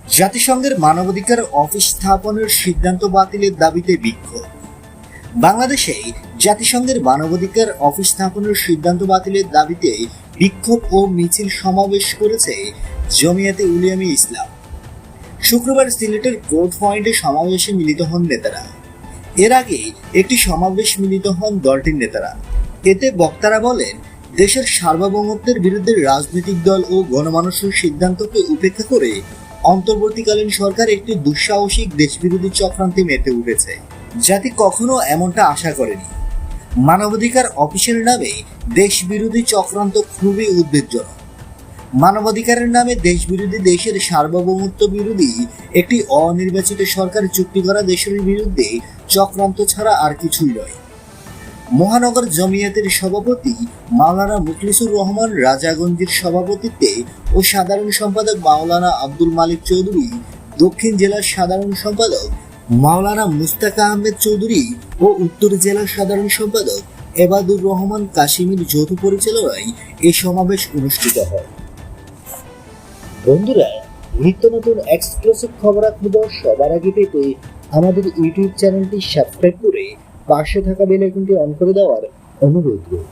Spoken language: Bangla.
জাতিসংঘের মানবাধিকার অফিস স্থাপনের সিদ্ধান্ত বাতিলের দাবিতে বিক্ষোভ। বাংলাদেশে জাতিসংঘের মানবাধিকার অফিস স্থাপনের সিদ্ধান্ত বাতিলের দাবিতে বিক্ষোভ ও মিছিল সমাবেশ করেছে জমিয়াতে উলামায়ে ইসলাম। শুক্রবার সিলেটের কোর্ট পয়েন্টে সমাবেশে মিলিত হন নেতারা। এর আগে একটি সমাবেশ মিলিত হন দলটির নেতারা। এতে বক্তারা বলেন, দেশের সার্বভৌমত্বের বিরুদ্ধে রাজনৈতিক দল ও গণমানুষের সিদ্ধান্তকে উপেক্ষা করে অন্তর্বর্তীকালীন সরকার একটি দুঃসাহসিক দেশবিরোধী চক্রান্তে মেতে উঠেছে। জাতি কখনো এমনটা আশা করেনি। মানবাধিকার অফিসের নামে দেশবিরোধী চক্রান্ত খুবই উদ্বেগজনক। মানবাধিকারের নামে দেশবিরোধী, দেশের সার্বভৌমত্ব বিরোধী একটি অনির্বাচিত সরকার চুক্তি করা দেশের বিরুদ্ধে চক্রান্ত ছাড়া আর কিছুই নয়। মহানগর জমিয়াতের সভাপতি মাওলানা মুখলিসুর রহমান রাজাগঞ্জের সভাপতিত্বে ও সাধারণ সম্পাদক মাওলানা আব্দুল মালিক চৌধুরী, দক্ষিণ জেলার সাধারণ সম্পাদক মাওলানা মুস্তাক আহমেদ চৌধুরী ও উত্তর জেলার সাধারণ সম্পাদক এবাদুর রহমান কাশিমের যৌথ পরিচালনায় এই সমাবেশ অনুষ্ঠিত হয়। বন্ধুরা, নিত্য নতুন এক্সক্লুসিভ খবরাখবর সবার আগে পেতে আমাদের ইউটিউব চ্যানেলটি সাবস্ক্রাইব করে পাশে থাকা বেল আইকনটি অন করে দেওয়ার অনুরোধ রইল।